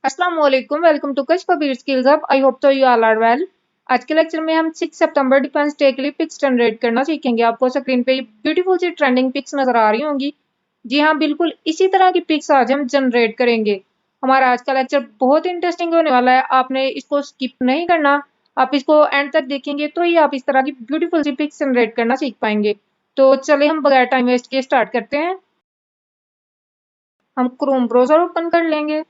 अस्सलाम वालेकुम, welcome to कच Kabir skills hub. I hope तो यू ऑल आर वेल। आज के लेक्चर में हम 6 सितंबर डिफेंस डे के लिए पिक्स जनरेट करना सीखेंगे। आपको स्क्रीन पे ब्यूटीफुल सी ट्रेंडिंग पिक्स नजर आ रही होंगी। जी हाँ, बिल्कुल इसी तरह की पिक्स आज हम जनरेट करेंगे। हमारा आज का लेक्चर बहुत इंटरेस्टिंग होने वाला है, आपने इसको स्किप नहीं करना। आप इसको एंड तक देखेंगे तो ही आप इस तरह की ब्यूटीफुल सी पिक्स जनरेट करना सीख पाएंगे। तो चलिए हम बगैर टाइम वेस्ट किए स्टार्ट करते हैं। हम क्रोम ब्राउजर ओपन कर लेंगे।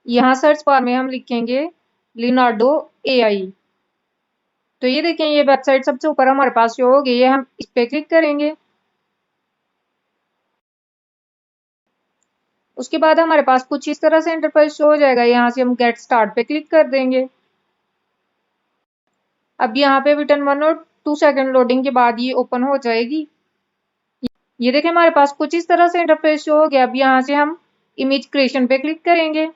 यहाँ सर्च बार में हम लिखेंगे लिनार्डो एआई। तो ये देखें, ये वेबसाइट सबसे ऊपर हमारे पास शो हो गई है। हम इस पे क्लिक करेंगे। उसके बाद हमारे पास कुछ इस तरह से इंटरफेस शो हो जाएगा। यहाँ से हम गेट स्टार्ट पे क्लिक कर देंगे। अब यहाँ पे विटन 1 और 2 सेकंड लोडिंग के बाद ये ओपन हो जाएगी। ये देखें, हमारे पास कुछ इस तरह से इंटरफेस शो हो गया। अब यहाँ से हम इमेज क्रिएशन पे क्लिक करेंगे।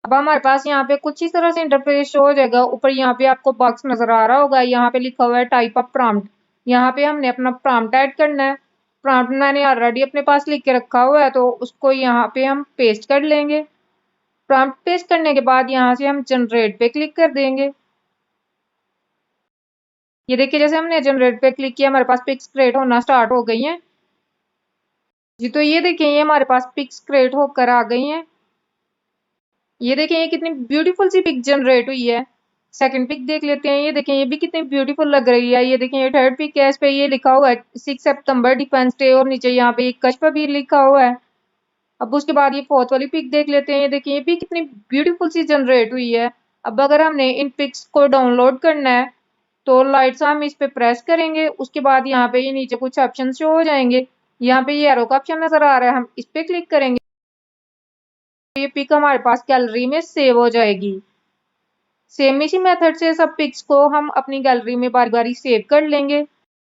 अब हमारे पास यहाँ पे कुछ इस तरह से इंटरफेस शो हो जाएगा। ऊपर यहाँ पे आपको बॉक्स नजर आ रहा होगा, यहाँ पे लिखा हुआ है टाइप ऑफ प्रॉम्प्ट। यहाँ पे हमने अपना प्रॉम्प्ट ऐड करना है। प्रॉम्प्ट मैंने ऑलरेडी अपने पास लिख के रखा हुआ है, तो उसको यहाँ पे हम पेस्ट कर लेंगे। प्रॉम्प्ट पेस्ट करने के बाद यहाँ से हम जनरेट पे क्लिक कर देंगे। ये देखिए, जैसे हमने जनरेट पे क्लिक किया, हमारे पास पिक्स क्रिएट होना स्टार्ट हो गई हैं। जी, तो ये देखिए, ये हमारे पास पिक्स क्रिएट होकर आ गई हैं। ये देखें, ये कितनी ब्यूटीफुल सी पिक जनरेट हुई है। सेकंड पिक देख लेते हैं। ये देखें, ये भी कितनी ब्यूटीफुल लग रही है। ये देखें, ये थर्ड पिक है। इस पे ये लिखा हुआ है 6 सितंबर डिफेंस डे और नीचे यहाँ पे एक कच्छ भी लिखा हुआ है। अब उसके बाद ये फोर्थ वाली पिक देख लेते हैं। ये देखिए, ये भी कितनी ब्यूटीफुल सी जनरेट हुई है। अब अगर हमने इन पिक्स को डाउनलोड करना है तो लाइट्स हम इस पे प्रेस करेंगे। उसके बाद यहाँ पे ये नीचे कुछ ऑप्शन शो हो जाएंगे। यहाँ पे ये एरो का ऑप्शन नजर आ रहा है, हम इस पे क्लिक करेंगे। ये पिक हमारे पास गैलरी में सेव हो जाएगी। सेम इसी मेथड से सब पिक्स को हम अपनी गैलरी में बारी बारी सेव कर लेंगे।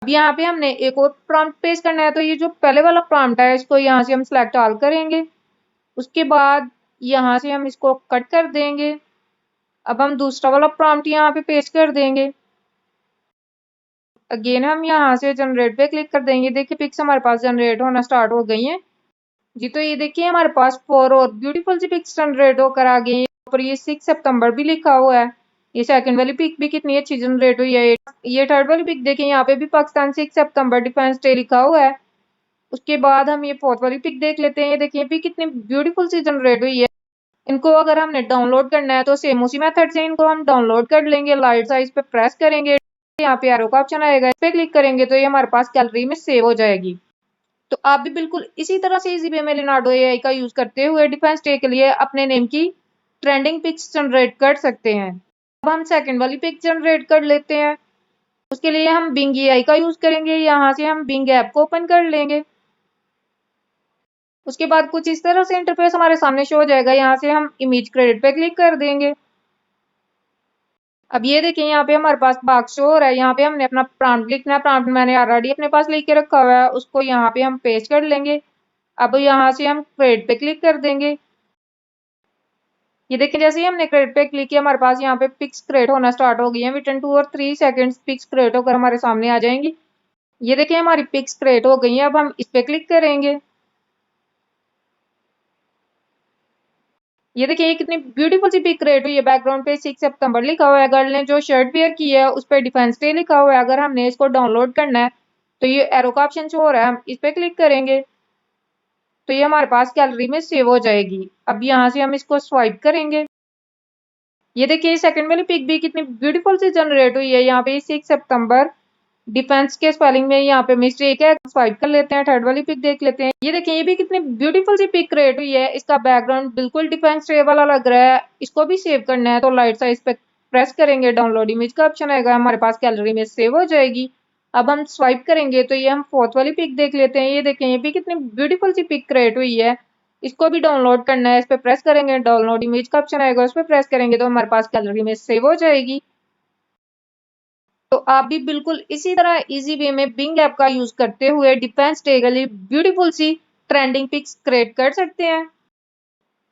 अब यहाँ पे हमने एक और प्रॉम्प्ट पेस्ट करना है, तो ये जो पहले वाला प्रॉम्प्ट है इसको यहाँ से हम सिलेक्ट ऑल करेंगे। उसके बाद यहाँ से हम इसको कट कर देंगे। अब हम दूसरा वाला प्रॉम्प्ट यहाँ पे पेस्ट कर देंगे। अगेन हम यहाँ से जनरेट पे क्लिक कर देंगे। देखिए, पिक्स हमारे पास जनरेट होना स्टार्ट हो गई हैं। जी, तो ये देखिए, हमारे पास 4 और ब्यूटीफुल सी पिक्स जनरेट होकर आ गई हैं। ऊपर ये 6 सितंबर भी लिखा हुआ है। ये सेकंड वाली पिक भी कितनी अच्छी जनरेट हुई है। ये थर्ड वाली पिक देखें, यहाँ पे भी पाकिस्तान 6 सितंबर डिफेंस डे लिखा हुआ है। उसके बाद हम ये फोर्थ वाली पिक देख लेते हैं। ये देखिए, भी कितनी ब्यूटीफुल सी जनरेट हुई है। इनको अगर हमने डाउनलोड करना है तो सेम उसी मेथड से इनको हम डाउनलोड कर लेंगे। लाइट साइज पे प्रेस करेंगे, यहाँ पे एरो का ऑप्शन आएगा, इस पे क्लिक करेंगे तो ये हमारे पास गैलरी में सेव हो जाएगी। तो आप भी बिल्कुल इसी तरह से इजी वे में लिनार्डो एआई का यूज करते हुए डिफेंस डे के लिए अपने नेम की ट्रेंडिंग पिक्स जनरेट कर सकते हैं। अब हम सेकंड वाली पिक जनरेट कर लेते हैं। उसके लिए हम बिंग एआई का यूज करेंगे। यहाँ से हम बिंग ऐप को ओपन कर लेंगे। उसके बाद कुछ इस तरह से इंटरफेस हमारे सामने शो हो जाएगा। यहाँ से हम इमेज क्रेडिट पे क्लिक कर देंगे। अब ये देखिए, यहाँ पे हमारे पास बॉक्स शो हो रहा है। यहाँ पे हमने अपना प्रॉम्प्ट लिखना है। प्रॉम्प्ट मैंने ऑलरेडी अपने पास लिख के रखा हुआ है, उसको यहाँ पे हम पेस्ट कर लेंगे। अब यहाँ से हम क्रेडिट पे क्लिक कर देंगे। ये देखिए, जैसे ही हमने क्रेडिट पे क्लिक किया, हमारे पास यहाँ पे पिक्स क्रिएट होना स्टार्ट हो गई है। विटिन 2 और 3 सेकंड्स पिक्स क्रिएट होकर हमारे सामने आ जाएंगी। ये देखिए, हमारी पिक्स क्रिएट हो गई है। अब हम इस पे क्लिक करेंगे। ये देखिए, ये कितनी ब्यूटीफुल सी पिक क्रिएट हुई है। बैकग्राउंड पे 6 सितंबर लिखा हुआ है। गर्ल ने जो शर्ट वेयर की है उस पर डिफेंस डे लिखा हुआ है। अगर हमने इसको डाउनलोड करना है तो ये एरो का ऑप्शन शो हो रहा है, हम इस पे क्लिक करेंगे तो ये हमारे पास गैलरी में सेव हो जाएगी। अब यहाँ से हम इसको स्वाइप करेंगे। ये देखिए, सेकंड वाली पिक भी कितनी ब्यूटीफुल सी जनरेट हुई है। यहाँ पे 6 सितंबर डिफेंस के स्पेलिंग में यहाँ पे मिस्टेक है, स्वाइप कर लेते हैं। थर्ड वाली पिक देख लेते हैं। ये देखिए, ये भी कितनी ब्यूटीफुल सी पिक क्रिएट हुई है। इसका बैकग्राउंड बिल्कुल डिफेंस डे वाला लग रहा है। इसको भी सेव करना है तो लाइट साइज पे प्रेस करेंगे, डाउनलोड इमेज का ऑप्शन आएगा, हमारे पास गैलरी में सेव हो जाएगी। अब हम स्वाइप करेंगे तो ये हम फोर्थ वाली पिक देख लेते हैं। ये देखें, ये भी कितनी ब्यूटीफुल सी पिक क्रिएट हुई है। इसको भी डाउनलोड करना है, इस पे प्रेस करेंगे, डाउनलोड इमेज का ऑप्शन आएगा, उस पर प्रेस करेंगे तो हमारे पास गैलरी में सेव हो जाएगी। तो आप भी बिल्कुल इसी तरह इजी वे में बिंग ऐप का यूज करते हुए डिफेंस डे के लिए ब्यूटीफुल सी ट्रेंडिंग पिक्स क्रिएट कर सकते हैं।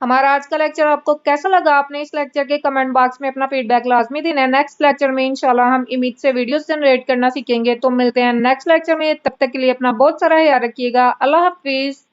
हमारा आज का लेक्चर आपको कैसा लगा? आपने इस लेक्चर के कमेंट बॉक्स में अपना फीडबैक लाजमी देना है। नेक्स्ट लेक्चर में इंशाल्लाह हम इमेज से वीडियोस जनरेट करना सीखेंगे। तो मिलते हैं नेक्स्ट लेक्चर में, तब तक के लिए अपना बहुत सारा ख्याल रखिएगा। अल्लाह हाफिज।